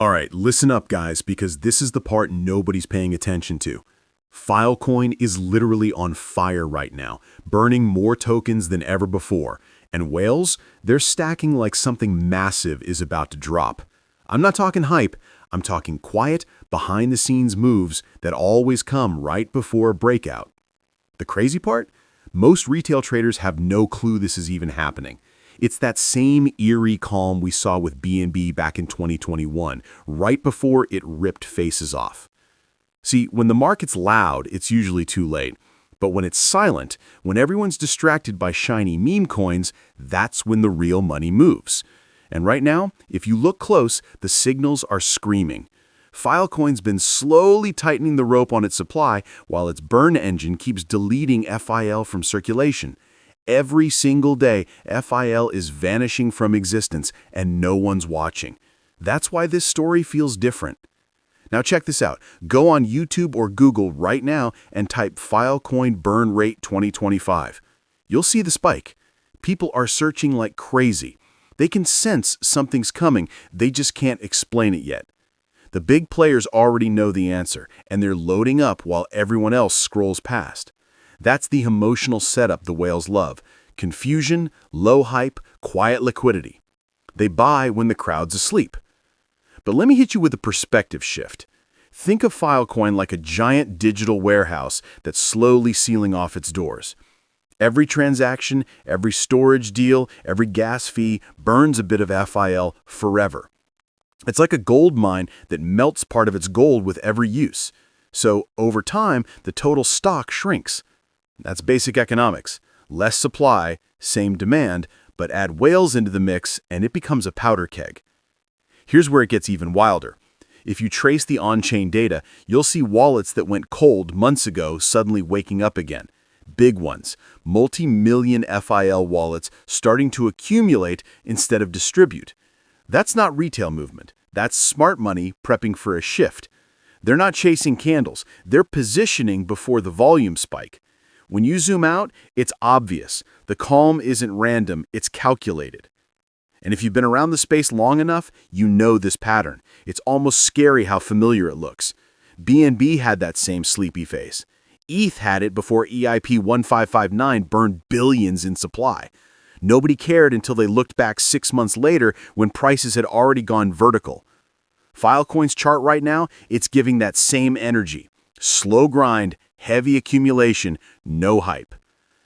All right, listen up, guys, because this is the part nobody's paying attention to. Filecoin is literally on fire right now, burning more tokens than ever before. And whales, they're stacking like something massive is about to drop. I'm not talking hype, I'm talking quiet, behind-the-scenes moves that always come right before a breakout. The crazy part? Most retail traders have no clue this is even happening. It's that same eerie calm we saw with BNB back in 2021, right before it ripped faces off. See, when the market's loud, it's usually too late. But when it's silent, when everyone's distracted by shiny meme coins, that's when the real money moves. And right now, if you look close, the signals are screaming. Filecoin's been slowly tightening the rope on its supply while its burn engine keeps deleting FIL from circulation. Every single day, FIL is vanishing from existence and no one's watching. That's why this story feels different. Now check this out. Go on YouTube or Google right now and type Filecoin burn rate 2025. You'll see the spike. People are searching like crazy. They can sense something's coming, they just can't explain it yet. The big players already know the answer, and they're loading up while everyone else scrolls past. That's the emotional setup the whales love. Confusion, low hype, quiet liquidity. They buy when the crowd's asleep. But let me hit you with a perspective shift. Think of Filecoin like a giant digital warehouse that's slowly sealing off its doors. Every transaction, every storage deal, every gas fee burns a bit of FIL forever. It's like a gold mine that melts part of its gold with every use. So over time, the total stock shrinks. That's basic economics. Less supply, same demand, but add whales into the mix and it becomes a powder keg. Here's where it gets even wilder. If you trace the on-chain data, you'll see wallets that went cold months ago suddenly waking up again. Big ones, multi-million FIL wallets starting to accumulate instead of distribute. That's not retail movement. That's smart money prepping for a shift. They're not chasing candles. They're positioning before the volume spike. When you zoom out, it's obvious. The calm isn't random, it's calculated. And if you've been around the space long enough, you know this pattern. It's almost scary how familiar it looks. BNB had that same sleepy face. ETH had it before EIP 1559 burned billions in supply. Nobody cared until they looked back 6 months later when prices had already gone vertical. Filecoin's chart right now, it's giving that same energy. Slow grind, heavy accumulation, no hype.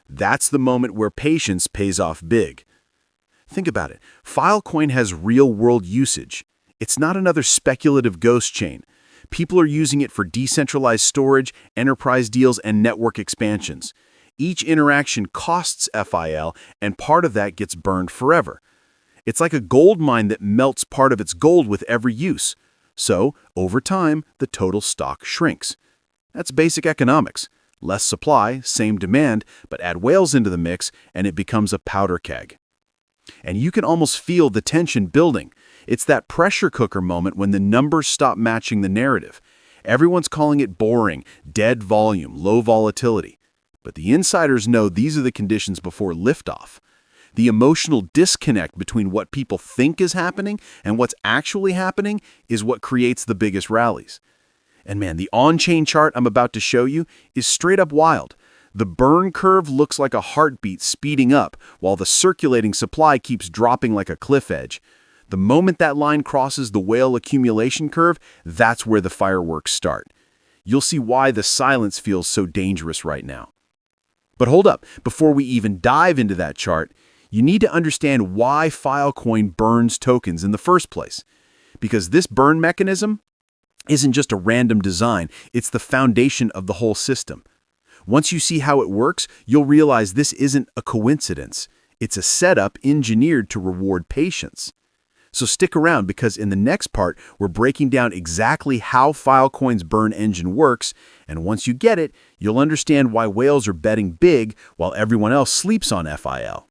That's the moment where patience pays off big. Think about it. Filecoin has real-world usage. It's not another speculative ghost chain. People are using it for decentralized storage, enterprise deals, and network expansions. Each interaction costs FIL, and part of that gets burned forever. It's like a gold mine that melts part of its gold with every use. So, over time, the total stock shrinks. That's basic economics. Less supply, same demand, but add whales into the mix, and it becomes a powder keg. And you can almost feel the tension building. It's that pressure cooker moment when the numbers stop matching the narrative. Everyone's calling it boring, dead volume, low volatility. But the insiders know these are the conditions before liftoff. The emotional disconnect between what people think is happening and what's actually happening is what creates the biggest rallies. And man, the on-chain chart I'm about to show you is straight up wild. The burn curve looks like a heartbeat speeding up, while the circulating supply keeps dropping like a cliff edge. The moment that line crosses the whale accumulation curve, that's where the fireworks start. You'll see why the silence feels so dangerous right now. But hold up, before we even dive into that chart, you need to understand why Filecoin burns tokens in the first place. Because this burn mechanism isn't just a random design, it's the foundation of the whole system. Once you see how it works, you'll realize this isn't a coincidence. It's a setup engineered to reward patience. So stick around because in the next part, we're breaking down exactly how Filecoin's burn engine works, and once you get it, you'll understand why whales are betting big while everyone else sleeps on FIL.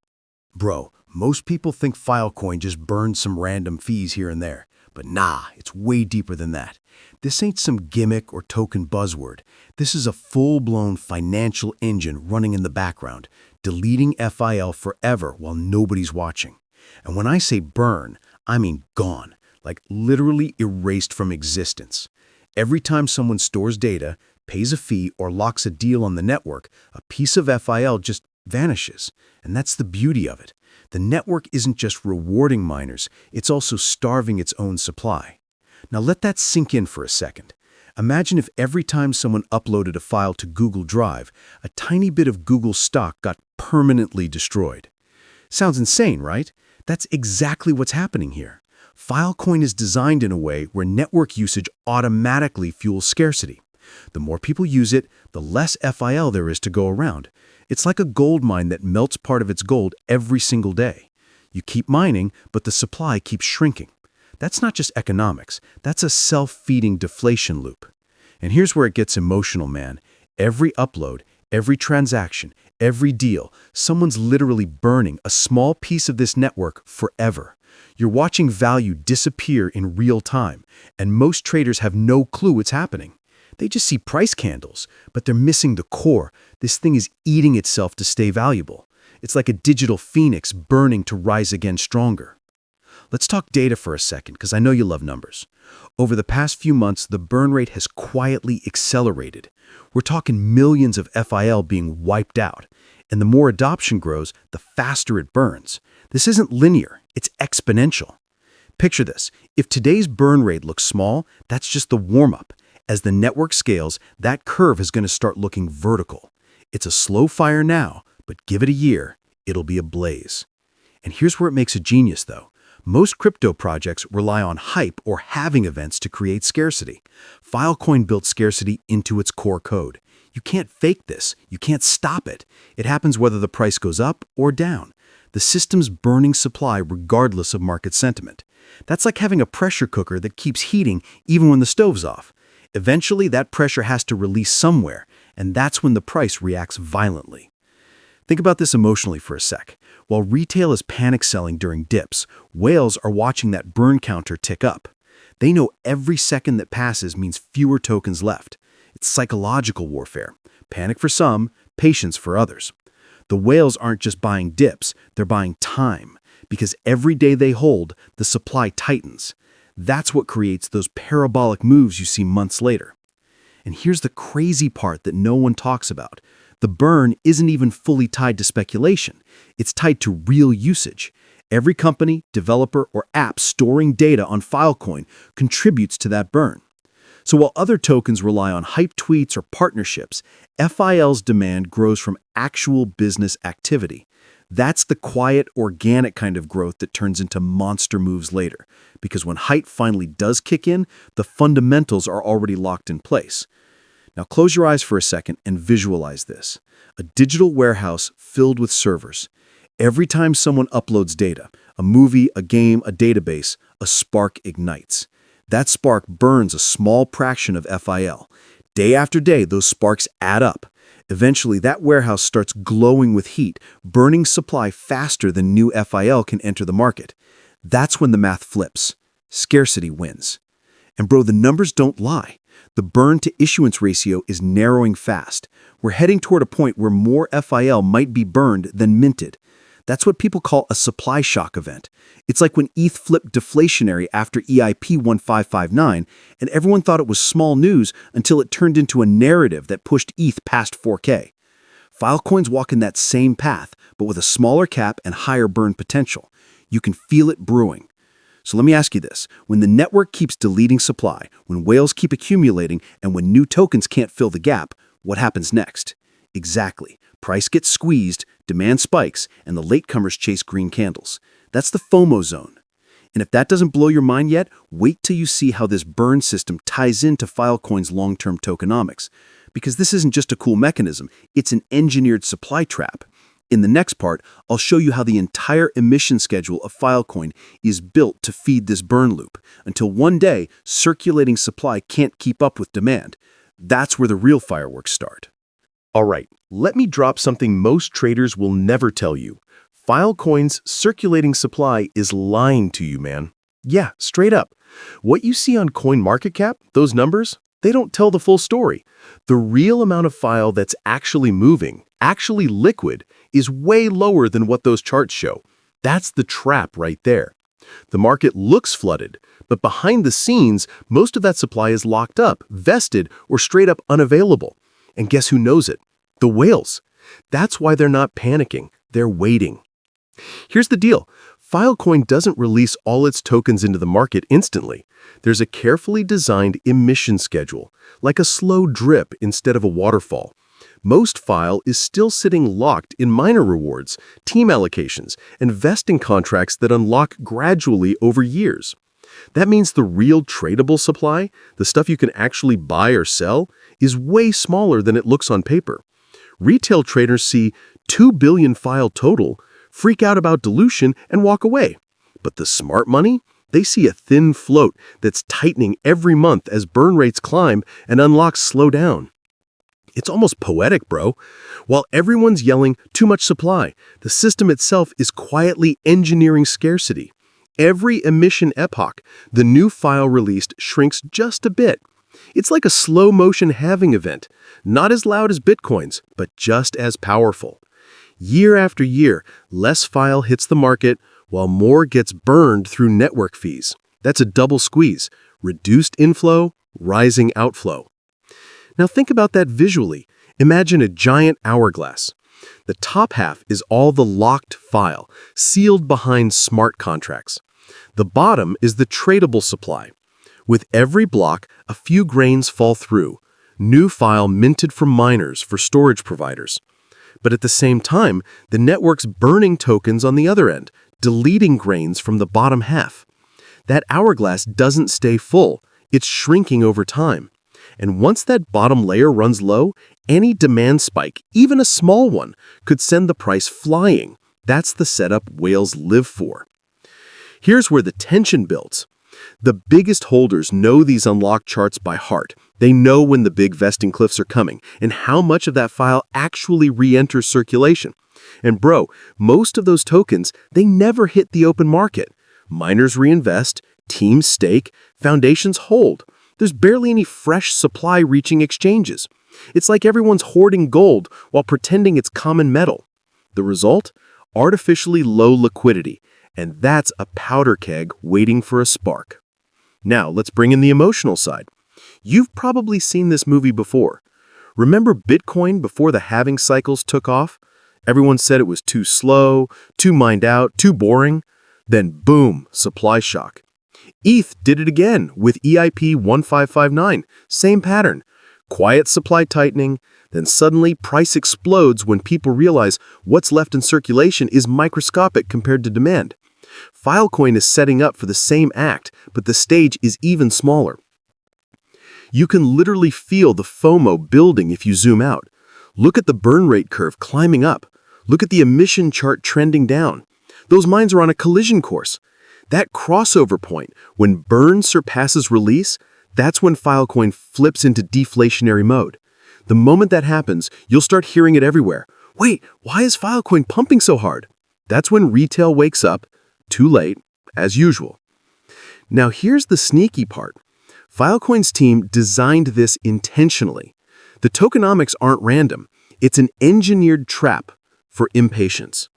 Bro, most people think Filecoin just burns some random fees here and there. But nah, it's way deeper than that. This ain't some gimmick or token buzzword. This is a full-blown financial engine running in the background, deleting FIL forever while nobody's watching. And when I say burn, I mean gone, like literally erased from existence. Every time someone stores data, pays a fee, or locks a deal on the network, a piece of FIL just vanishes. And that's the beauty of it. The network isn't just rewarding miners, it's also starving its own supply. Now let that sink in for a second. Imagine if every time someone uploaded a file to Google Drive, a tiny bit of Google stock got permanently destroyed. Sounds insane, right? That's exactly what's happening here. Filecoin is designed in a way where network usage automatically fuels scarcity. The more people use it, the less FIL there is to go around. It's like a gold mine that melts part of its gold every single day. You keep mining, but the supply keeps shrinking. That's not just economics, that's a self-feeding deflation loop. And here's where it gets emotional, man. Every upload, every transaction, every deal, someone's literally burning a small piece of this network forever. You're watching value disappear in real time, and most traders have no clue what's happening. They just see price candles, but they're missing the core. This thing is eating itself to stay valuable. It's like a digital phoenix burning to rise again stronger. Let's talk data for a second, because I know you love numbers. Over the past few months, the burn rate has quietly accelerated. We're talking millions of FIL being wiped out. And the more adoption grows, the faster it burns. This isn't linear, it's exponential. Picture this. If today's burn rate looks small, that's just the warm-up. As the network scales, that curve is going to start looking vertical. It's a slow fire now, but give it a year, it'll be ablaze. And here's where it makes a genius, though. Most crypto projects rely on hype or halving events to create scarcity. Filecoin built scarcity into its core code. You can't fake this. You can't stop it. It happens whether the price goes up or down. The system's burning supply regardless of market sentiment. That's like having a pressure cooker that keeps heating even when the stove's off. Eventually, that pressure has to release somewhere, and that's when the price reacts violently. Think about this emotionally for a sec. While retail is panic selling during dips, whales are watching that burn counter tick up. They know every second that passes means fewer tokens left. It's psychological warfare. Panic for some, patience for others. The whales aren't just buying dips, they're buying time. Because every day they hold, the supply tightens. That's what creates those parabolic moves you see months later. And here's the crazy part that no one talks about. The burn isn't even fully tied to speculation. It's tied to real usage. Every company, developer, or app storing data on Filecoin contributes to that burn. So while other tokens rely on hype tweets or partnerships, FIL's demand grows from actual business activity. That's the quiet, organic kind of growth that turns into monster moves later. Because when hype finally does kick in, the fundamentals are already locked in place. Now close your eyes for a second and visualize this. A digital warehouse filled with servers. Every time someone uploads data, a movie, a game, a database, a spark ignites. That spark burns a small fraction of FIL. Day after day, those sparks add up. Eventually, that warehouse starts glowing with heat, burning supply faster than new FIL can enter the market. That's when the math flips. Scarcity wins. And bro, the numbers don't lie. The burn-to-issuance ratio is narrowing fast. We're heading toward a point where more FIL might be burned than minted. That's what people call a supply shock event. It's like when ETH flipped deflationary after EIP 1559, and everyone thought it was small news until it turned into a narrative that pushed ETH past 4K. Filecoins walk in that same path, but with a smaller cap and higher burn potential. You can feel it brewing. So let me ask you this. When the network keeps deleting supply, when whales keep accumulating, and when new tokens can't fill the gap, what happens next? Exactly. Price gets squeezed, demand spikes, and the latecomers chase green candles. That's the FOMO zone. And if that doesn't blow your mind yet, wait till you see how this burn system ties into Filecoin's long-term tokenomics. Because this isn't just a cool mechanism, it's an engineered supply trap. In the next part, I'll show you how the entire emission schedule of Filecoin is built to feed this burn loop, until one day, circulating supply can't keep up with demand. That's where the real fireworks start. All right, let me drop something most traders will never tell you. Filecoin's circulating supply is lying to you, man. Yeah, straight up. What you see on CoinMarketCap, those numbers, they don't tell the full story. The real amount of file that's actually moving, actually liquid, is way lower than what those charts show. That's the trap right there. The market looks flooded, but behind the scenes, most of that supply is locked up, vested, or straight up unavailable. And guess who knows it? The whales. That's why they're not panicking. They're waiting. Here's the deal. Filecoin doesn't release all its tokens into the market instantly. There's a carefully designed emission schedule, like a slow drip instead of a waterfall. Most FIL is still sitting locked in miner rewards, team allocations, and vesting contracts that unlock gradually over years. That means the real tradable supply, the stuff you can actually buy or sell, is way smaller than it looks on paper. Retail traders see 2 billion FIL total, freak out about dilution, and walk away. But the smart money? They see a thin float that's tightening every month as burn rates climb and unlocks slow down. It's almost poetic, bro. While everyone's yelling, too much supply, the system itself is quietly engineering scarcity. Every emission epoch, the new FIL released shrinks just a bit. It's like a slow-motion halving event, not as loud as Bitcoin's, but just as powerful. Year after year, less FIL hits the market, while more gets burned through network fees. That's a double squeeze: reduced inflow, rising outflow. Now think about that visually. Imagine a giant hourglass. The top half is all the locked FIL, sealed behind smart contracts. The bottom is the tradable supply. With every block, a few grains fall through, new FIL minted from miners for storage providers. But at the same time, the network's burning tokens on the other end, deleting grains from the bottom half. That hourglass doesn't stay full, it's shrinking over time. And once that bottom layer runs low, any demand spike, even a small one, could send the price flying. That's the setup whales live for. Here's where the tension builds. The biggest holders know these unlocked charts by heart. They know when the big vesting cliffs are coming and how much of that FIL actually re-enters circulation. And bro, most of those tokens, they never hit the open market. Miners reinvest, teams stake, foundations hold. There's barely any fresh supply reaching exchanges. It's like everyone's hoarding gold while pretending it's common metal. The result? Artificially low liquidity. And that's a powder keg waiting for a spark. Now, let's bring in the emotional side. You've probably seen this movie before. Remember Bitcoin before the halving cycles took off? Everyone said it was too slow, too mined out, too boring. Then boom, supply shock. ETH did it again with EIP 1559, same pattern. Quiet supply tightening, then suddenly price explodes when people realize what's left in circulation is microscopic compared to demand. Filecoin is setting up for the same act, but the stage is even smaller. You can literally feel the FOMO building if you zoom out. Look at the burn rate curve climbing up. Look at the emission chart trending down. Those mines are on a collision course. That crossover point, when burn surpasses release, that's when Filecoin flips into deflationary mode. The moment that happens, you'll start hearing it everywhere. Wait, why is Filecoin pumping so hard? That's when retail wakes up, too late, as usual. Now here's the sneaky part. Filecoin's team designed this intentionally. The tokenomics aren't random. It's an engineered trap for impatience.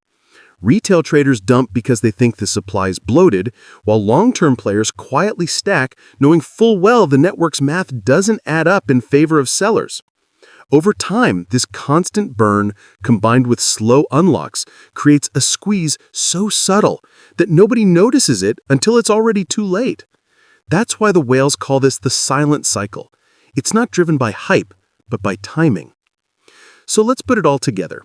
Retail traders dump because they think the supply is bloated, while long-term players quietly stack, knowing full well the network's math doesn't add up in favor of sellers. Over time, this constant burn, combined with slow unlocks, creates a squeeze so subtle that nobody notices it until it's already too late. That's why the whales call this the silent cycle. It's not driven by hype, but by timing. So let's put it all together.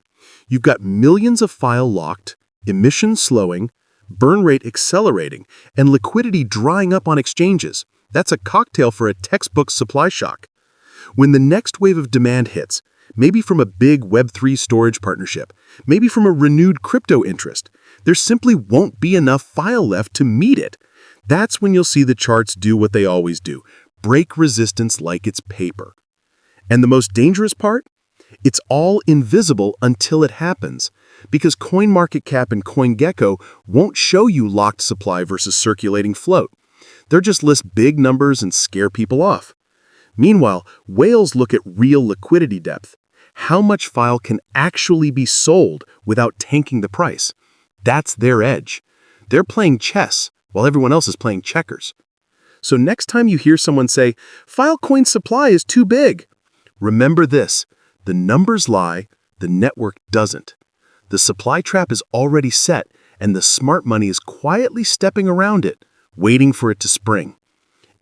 You've got millions of FIL locked, emission slowing, burn rate accelerating, and liquidity drying up on exchanges. That's a cocktail for a textbook supply shock. When the next wave of demand hits, maybe from a big Web3 storage partnership, maybe from a renewed crypto interest, there simply won't be enough FIL left to meet it. That's when you'll see the charts do what they always do, break resistance like it's paper. And the most dangerous part? It's all invisible until it happens, because CoinMarketCap and CoinGecko won't show you locked supply versus circulating float. They'll just list big numbers and scare people off. Meanwhile, whales look at real liquidity depth. How much FIL can actually be sold without tanking the price? That's their edge. They're playing chess, while everyone else is playing checkers. So next time you hear someone say, Filecoin supply is too big, remember this: the numbers lie, the network doesn't. The supply trap is already set, and the smart money is quietly stepping around it, waiting for it to spring.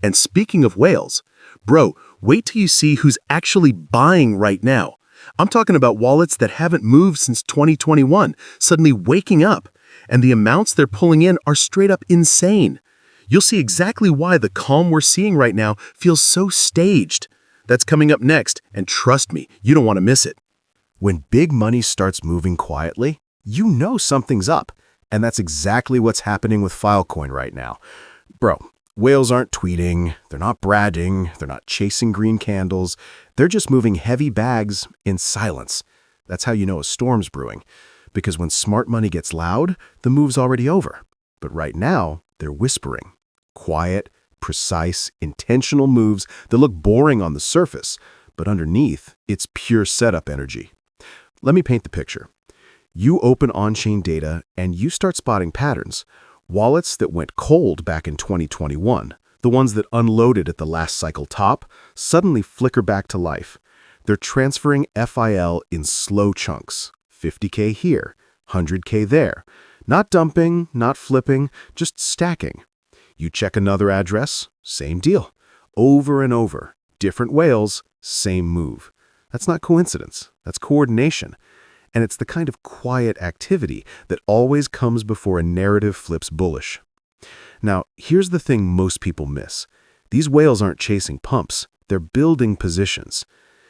And speaking of whales, bro, wait till you see who's actually buying right now. I'm talking about wallets that haven't moved since 2021, suddenly waking up, and the amounts they're pulling in are straight up insane. You'll see exactly why the calm we're seeing right now feels so staged. That's coming up next, and trust me, you don't want to miss it. When big money starts moving quietly, you know something's up, and that's exactly what's happening with Filecoin right now. Bro, whales aren't tweeting, they're not bragging, they're not chasing green candles, they're just moving heavy bags in silence. That's how you know a storm's brewing, because when smart money gets loud, the move's already over. But right now, they're whispering. Quiet, precise, intentional moves that look boring on the surface, but underneath, it's pure setup energy. Let me paint the picture. You open on-chain data and you start spotting patterns. Wallets that went cold back in 2021, the ones that unloaded at the last cycle top, suddenly flicker back to life. They're transferring FIL in slow chunks, 50K here, 100K there. Not dumping, not flipping, just stacking. You check another address, same deal. Over and over, different whales, same move. That's not coincidence, that's coordination. And it's the kind of quiet activity that always comes before a narrative flips bullish. Now, here's the thing most people miss. These whales aren't chasing pumps, they're building positions.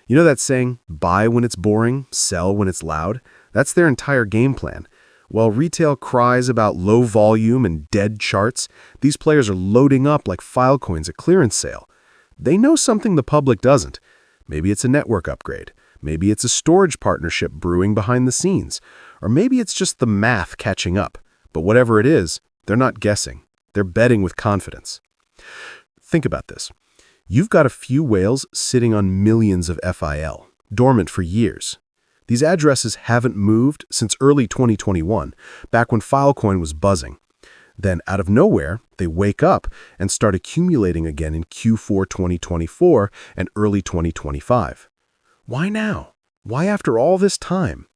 You know that saying, buy when it's boring, sell when it's loud? That's their entire game plan. While retail cries about low volume and dead charts, these players are loading up like Filecoins at clearance sale. They know something the public doesn't. Maybe it's a network upgrade. Maybe it's a storage partnership brewing behind the scenes. Or maybe it's just the math catching up. But whatever it is, they're not guessing. They're betting with confidence. Think about this. You've got a few whales sitting on millions of FIL, dormant for years. These addresses haven't moved since early 2021, back when Filecoin was buzzing. Then, out of nowhere, they wake up and start accumulating again in Q4 2024 and early 2025. Why now? Why after all this time?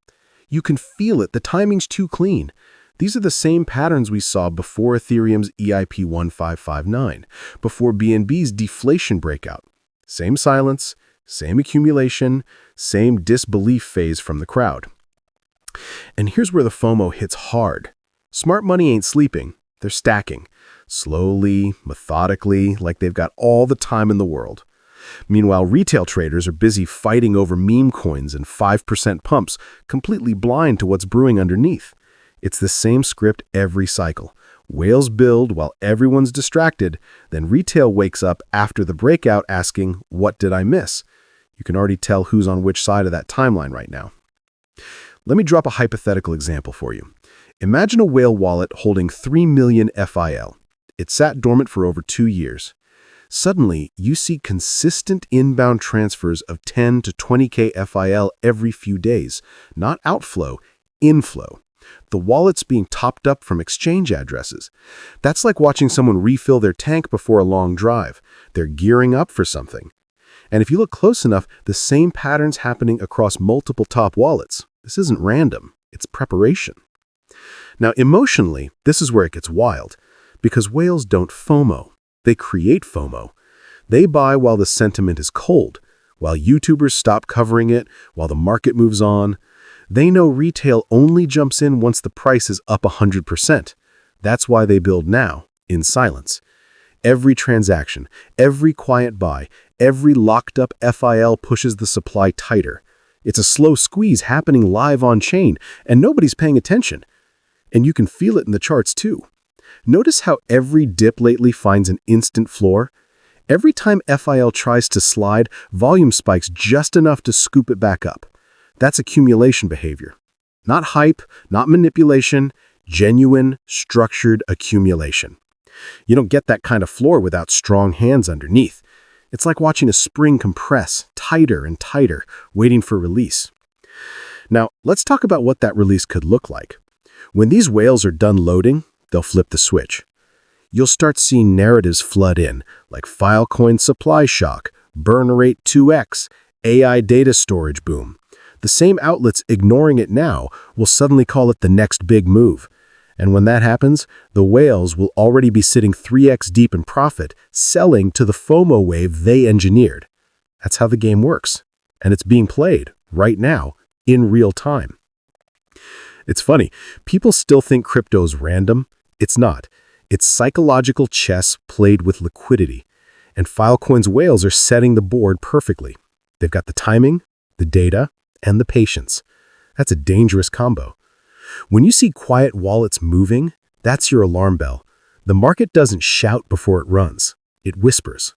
You can feel it. The timing's too clean. These are the same patterns we saw before Ethereum's EIP 1559, before BNB's deflation breakout. Same silence, same accumulation, same disbelief phase from the crowd. And here's where the FOMO hits hard. Smart money ain't sleeping. They're stacking. Slowly, methodically, like they've got all the time in the world. Meanwhile, retail traders are busy fighting over meme coins and 5% pumps, completely blind to what's brewing underneath. It's the same script every cycle. Whales build while everyone's distracted, then retail wakes up after the breakout asking, what did I miss? You can already tell who's on which side of that timeline right now. Let me drop a hypothetical example for you. Imagine a whale wallet holding 3 million FIL. It sat dormant for over 2 years. Suddenly, you see consistent inbound transfers of 10 to 20K FIL every few days. Not outflow, inflow. The wallet's being topped up from exchange addresses. That's like watching someone refill their tank before a long drive. They're gearing up for something. And if you look close enough, the same pattern's happening across multiple top wallets. This isn't random. It's preparation. Now, emotionally, this is where it gets wild, because whales don't FOMO. They create FOMO. They buy while the sentiment is cold, while YouTubers stop covering it, while the market moves on. They know retail only jumps in once the price is up 100%. That's why they build now, in silence. Every transaction, every quiet buy, every locked-up FIL pushes the supply tighter. It's a slow squeeze happening live on-chain, and nobody's paying attention. And you can feel it in the charts too. Notice how every dip lately finds an instant floor? Every time FIL tries to slide, volume spikes just enough to scoop it back up. That's accumulation behavior. Not hype, not manipulation, genuine, structured accumulation. You don't get that kind of floor without strong hands underneath. It's like watching a spring compress, tighter and tighter, waiting for release. Now, let's talk about what that release could look like. When these whales are done loading, they'll flip the switch. you'll start seeing narratives flood in, like Filecoin supply shock, burn rate 2x, AI data storage boom. The same outlets ignoring it now will suddenly call it the next big move. And when that happens, the whales will already be sitting 3x deep in profit, selling to the FOMO wave they engineered. That's how the game works. And it's being played, right now, in real time. It's funny, people still think crypto's random. It's not. It's psychological chess played with liquidity. And Filecoin's whales are setting the board perfectly. They've got the timing, the data, and the patience. That's a dangerous combo. When you see quiet wallets moving, that's your alarm bell. The market doesn't shout before it runs. It whispers.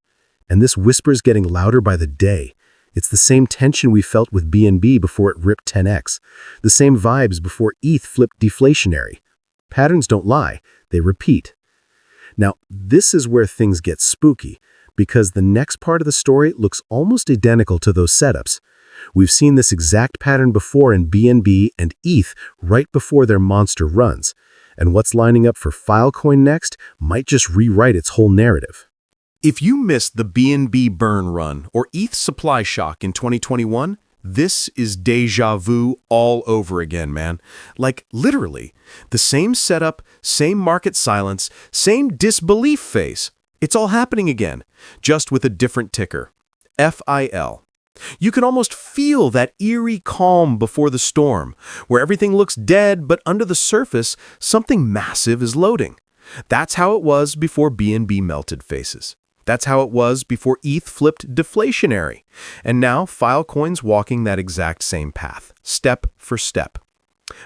And this whisper's getting louder by the day. It's the same tension we felt with BNB before it ripped 10x. The same vibes before ETH flipped deflationary. Patterns don't lie, they repeat. Now, this is where things get spooky, because the next part of the story looks almost identical to those setups. We've seen this exact pattern before in BNB and ETH right before their monster runs. And what's lining up for Filecoin next might just rewrite its whole narrative. If you missed the BNB burn run or ETH supply shock in 2021, this is deja vu all over again, man. Like, literally. The same setup, same market silence, same disbelief phase. It's all happening again, just with a different ticker. FIL. You can almost feel that eerie calm before the storm, where everything looks dead, but under the surface, something massive is loading. That's how it was before BNB melted faces. That's how it was before ETH flipped deflationary. And now Filecoin's walking that exact same path, step for step.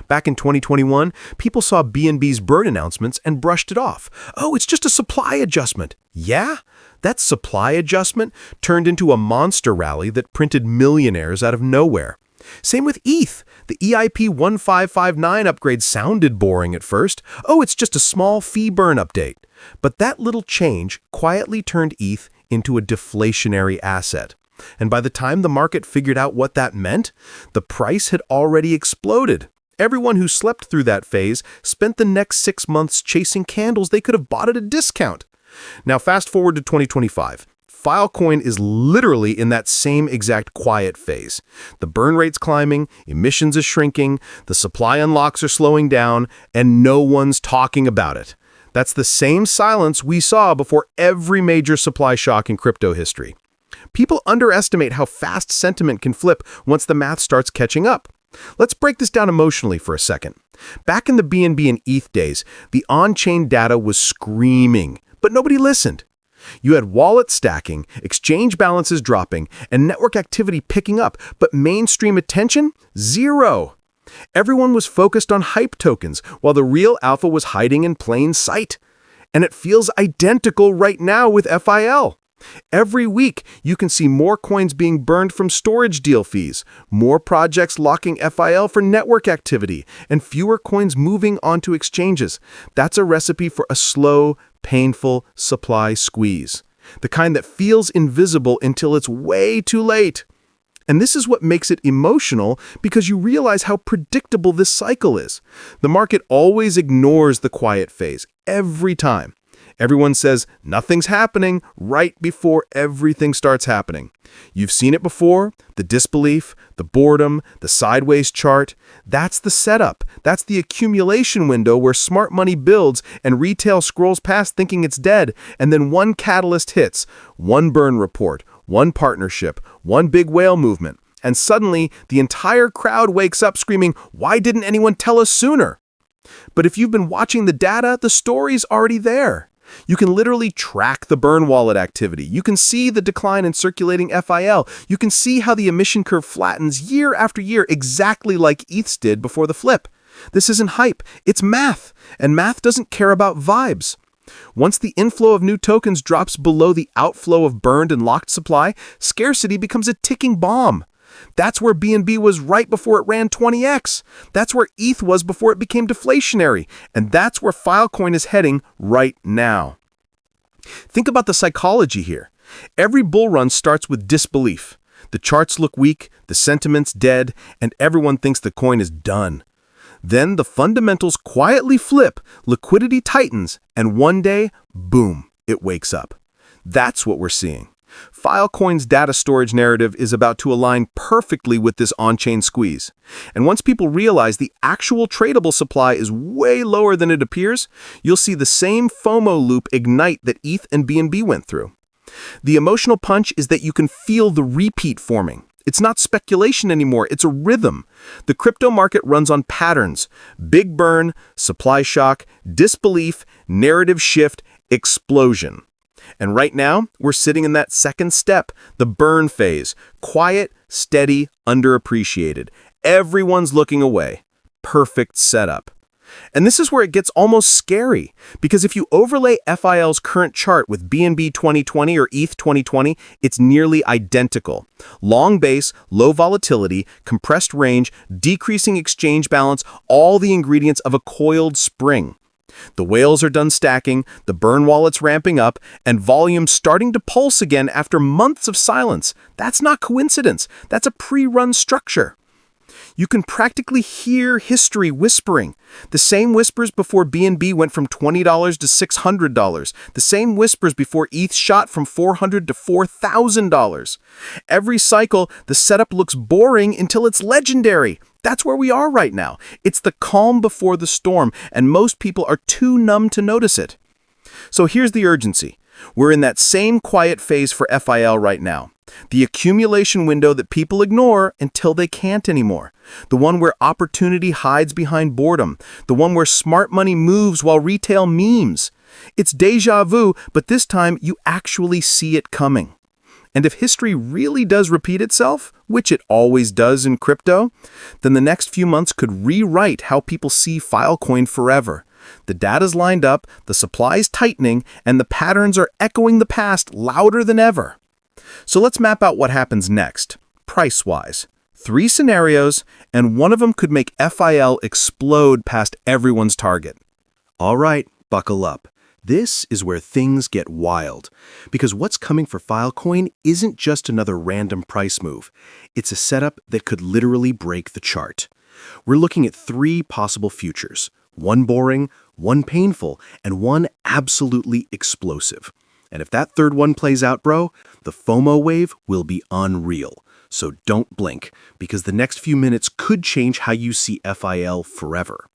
Back in 2021, people saw BNB's burn announcements and brushed it off. Oh, it's just a supply adjustment. Yeah? That supply adjustment turned into a monster rally that printed millionaires out of nowhere. Same with ETH. The EIP 1559 upgrade sounded boring at first. Oh, it's just a small fee burn update. But that little change quietly turned ETH into a deflationary asset. And by the time the market figured out what that meant, the price had already exploded. Everyone who slept through that phase spent the next 6 months chasing candles they could have bought at a discount. Now fast forward to 2025. Filecoin is literally in that same exact quiet phase. The burn rate's climbing, emissions is shrinking, the supply unlocks are slowing down, and no one's talking about it. That's the same silence we saw before every major supply shock in crypto history. People underestimate how fast sentiment can flip once the math starts catching up. Let's break this down emotionally for a second. Back in the BNB and ETH days, the on-chain data was screaming, but nobody listened. You had wallets stacking, exchange balances dropping, and network activity picking up, but mainstream attention? Zero. Everyone was focused on hype tokens, while the real alpha was hiding in plain sight. And it feels identical right now with FIL. Every week, you can see more coins being burned from storage deal fees, more projects locking FIL for network activity, and fewer coins moving onto exchanges. That's a recipe for a slow, painful supply squeeze. The kind that feels invisible until it's way too late. And this is what makes it emotional, because you realize how predictable this cycle is. The market always ignores the quiet phase, every time. Everyone says nothing's happening right before everything starts happening. You've seen it before, the disbelief, the boredom, the sideways chart. That's the setup. That's the accumulation window where smart money builds and retail scrolls past thinking it's dead, and then one catalyst hits, one burn report, one partnership, one big whale movement, and suddenly the entire crowd wakes up screaming, "Why didn't anyone tell us sooner?" But if you've been watching the data, the story's already there. You can literally track the burn wallet activity. You can see the decline in circulating FIL. You can see how the emission curve flattens year after year, exactly like ETH's did before the flip. This isn't hype, it's math, and math doesn't care about vibes. Once the inflow of new tokens drops below the outflow of burned and locked supply, scarcity becomes a ticking bomb. That's where BNB was right before it ran 20x. That's where ETH was before it became deflationary. And that's where Filecoin is heading right now. Think about the psychology here. Every bull run starts with disbelief. The charts look weak, the sentiment's dead, and everyone thinks the coin is done. Then the fundamentals quietly flip, liquidity tightens, and one day, boom, it wakes up. That's what we're seeing. Filecoin's data storage narrative is about to align perfectly with this on-chain squeeze. And once people realize the actual tradable supply is way lower than it appears, you'll see the same FOMO loop ignite that ETH and BNB went through. The emotional punch is that you can feel the repeat forming. It's not speculation anymore, it's a rhythm. The crypto market runs on patterns: big burn, supply shock, disbelief, narrative shift, explosion. And right now, we're sitting in that second step, the burn phase. Quiet, steady, underappreciated. Everyone's looking away. Perfect setup. And this is where it gets almost scary, because if you overlay FIL's current chart with BNB 2020 or ETH 2020, it's nearly identical. Long base, low volatility, compressed range, decreasing exchange balance, all the ingredients of a coiled spring. The whales are done stacking, the burn wallet's ramping up, and volume starting to pulse again after months of silence. That's not coincidence. That's a pre-run structure. You can practically hear history whispering. The same whispers before BNB went from $20 to $600. The same whispers before ETH shot from $400 to $4,000. Every cycle, the setup looks boring until it's legendary. That's where we are right now. It's the calm before the storm, and most people are too numb to notice it. So here's the urgency. We're in that same quiet phase for FIL right now. The accumulation window that people ignore until they can't anymore. The one where opportunity hides behind boredom. The one where smart money moves while retail memes. It's déjà vu, but this time you actually see it coming. And if history really does repeat itself, which it always does in crypto, then the next few months could rewrite how people see Filecoin forever. The data's lined up, the supply's tightening, and the patterns are echoing the past louder than ever. So let's map out what happens next, price-wise. 3 scenarios, and one of them could make FIL explode past everyone's target. All right, buckle up. This is where things get wild, because what's coming for Filecoin isn't just another random price move. It's a setup that could literally break the chart. We're looking at 3 possible futures, one boring, one painful, and one absolutely explosive. And if that third one plays out, bro, the FOMO wave will be unreal. So don't blink, because the next few minutes could change how you see FIL forever.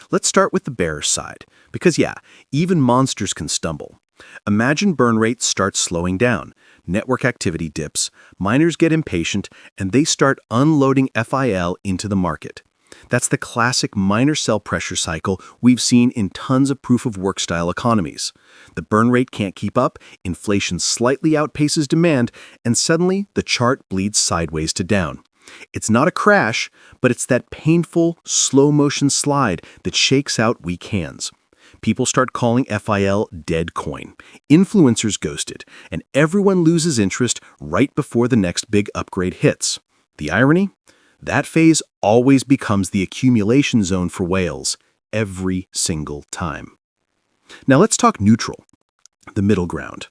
Let's start with the bearish side, because yeah, even monsters can stumble. Imagine burn rate starts slowing down, network activity dips, miners get impatient, and they start unloading FIL into the market. That's the classic miner sell pressure cycle we've seen in tons of proof-of-work style economies. The burn rate can't keep up, inflation slightly outpaces demand, and suddenly the chart bleeds sideways to down. It's not a crash, but it's that painful, slow-motion slide that shakes out weak hands. People start calling FIL dead coin. Influencers ghosted, and everyone loses interest right before the next big upgrade hits. The irony? That phase always becomes the accumulation zone for whales, every single time. Now let's talk neutral, the middle ground.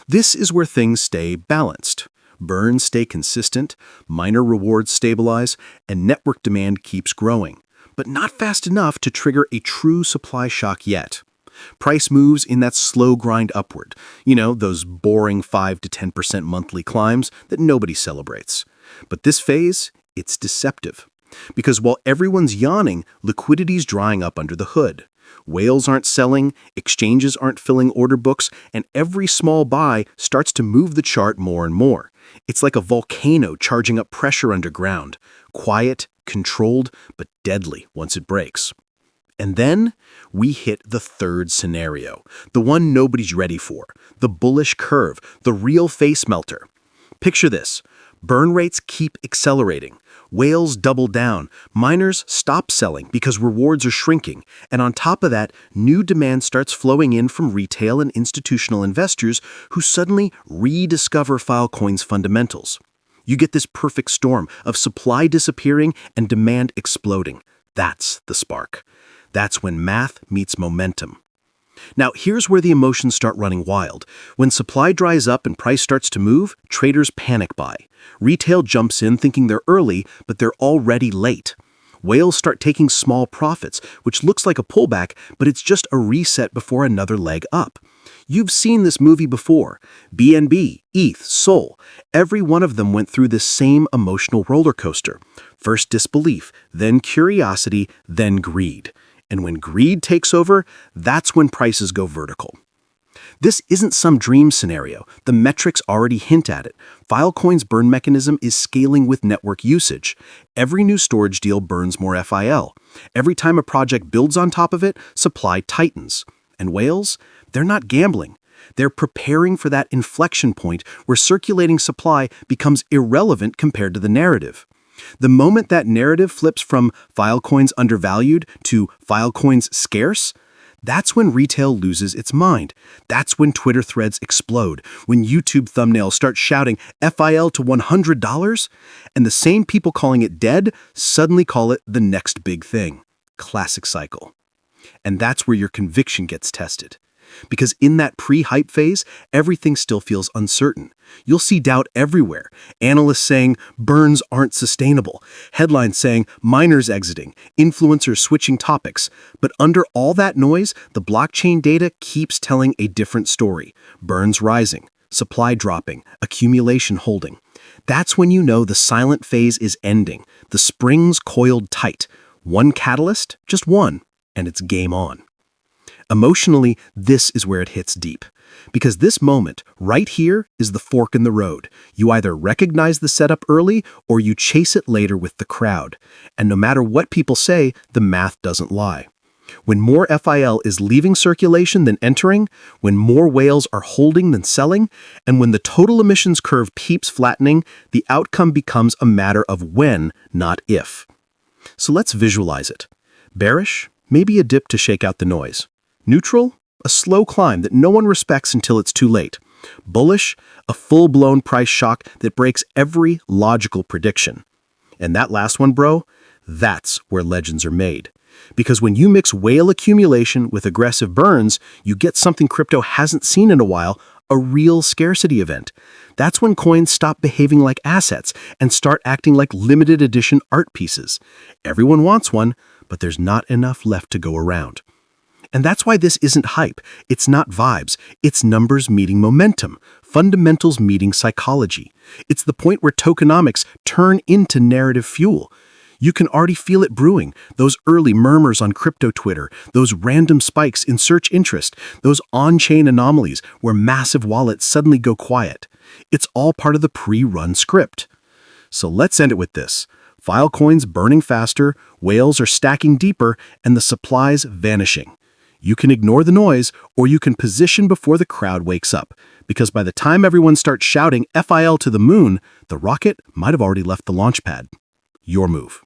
This is where things stay balanced. Burns stay consistent, miner rewards stabilize, and network demand keeps growing, but not fast enough to trigger a true supply shock yet. Price moves in that slow grind upward, those boring 5 to 10% monthly climbs that nobody celebrates. But this phase, it's deceptive. Because while everyone's yawning, liquidity's drying up under the hood. Whales aren't selling, exchanges aren't filling order books, and every small buy starts to move the chart more and more. It's like a volcano charging up pressure underground. Quiet, controlled, but deadly once it breaks. And then we hit the third scenario, the one nobody's ready for, the bullish curve, the real face melter. Picture this. Burn rates keep accelerating. Whales double down. Miners stop selling because rewards are shrinking. And on top of that, new demand starts flowing in from retail and institutional investors who suddenly rediscover Filecoin's fundamentals. You get this perfect storm of supply disappearing and demand exploding. That's the spark. That's when math meets momentum. Now, here's where the emotions start running wild. When supply dries up and price starts to move, traders panic buy. Retail jumps in thinking they're early, but they're already late. Whales start taking small profits, which looks like a pullback, but it's just a reset before another leg up. You've seen this movie before. BNB, ETH, Sol. Every one of them went through this same emotional roller coaster. First disbelief, then curiosity, then greed. And when greed takes over, that's when prices go vertical. This isn't some dream scenario. The metrics already hint at it. Filecoin's burn mechanism is scaling with network usage. Every new storage deal burns more FIL. Every time a project builds on top of it, supply tightens. And whales? They're not gambling. They're preparing for that inflection point where circulating supply becomes irrelevant compared to the narrative. The moment that narrative flips from Filecoin's undervalued to Filecoin's scarce, that's when retail loses its mind. That's when Twitter threads explode, when YouTube thumbnails start shouting FIL to $100, and the same people calling it dead suddenly call it the next big thing. Classic cycle. And that's where your conviction gets tested. Because in that pre-hype phase, everything still feels uncertain. You'll see doubt everywhere. Analysts saying burns aren't sustainable. Headlines saying miners exiting. Influencers switching topics. But under all that noise, the blockchain data keeps telling a different story. Burns rising. Supply dropping. Accumulation holding. That's when you know the silent phase is ending. The springs coiled tight. One catalyst, just one, and it's game on. Emotionally, this is where it hits deep. Because this moment, right here, is the fork in the road. You either recognize the setup early or you chase it later with the crowd. And no matter what people say, the math doesn't lie. When more FIL is leaving circulation than entering, when more whales are holding than selling, and when the total emissions curve keeps flattening, the outcome becomes a matter of when, not if. So let's visualize it. Bearish? Maybe a dip to shake out the noise. Neutral? A slow climb that no one respects until it's too late. Bullish? A full-blown price shock that breaks every logical prediction. And that last one, bro, that's where legends are made. Because when you mix whale accumulation with aggressive burns, you get something crypto hasn't seen in a while, a real scarcity event. That's when coins stop behaving like assets and start acting like limited edition art pieces. Everyone wants one, but there's not enough left to go around. And that's why this isn't hype. It's not vibes. It's numbers meeting momentum, fundamentals meeting psychology. It's the point where tokenomics turn into narrative fuel. You can already feel it brewing, those early murmurs on crypto Twitter, those random spikes in search interest, those on-chain anomalies where massive wallets suddenly go quiet. It's all part of the pre-run script. So let's end it with this. Filecoin's burning faster, whales are stacking deeper, and the supplies vanishing. You can ignore the noise, or you can position before the crowd wakes up, because by the time everyone starts shouting FIL to the moon, the rocket might have already left the launch pad. Your move.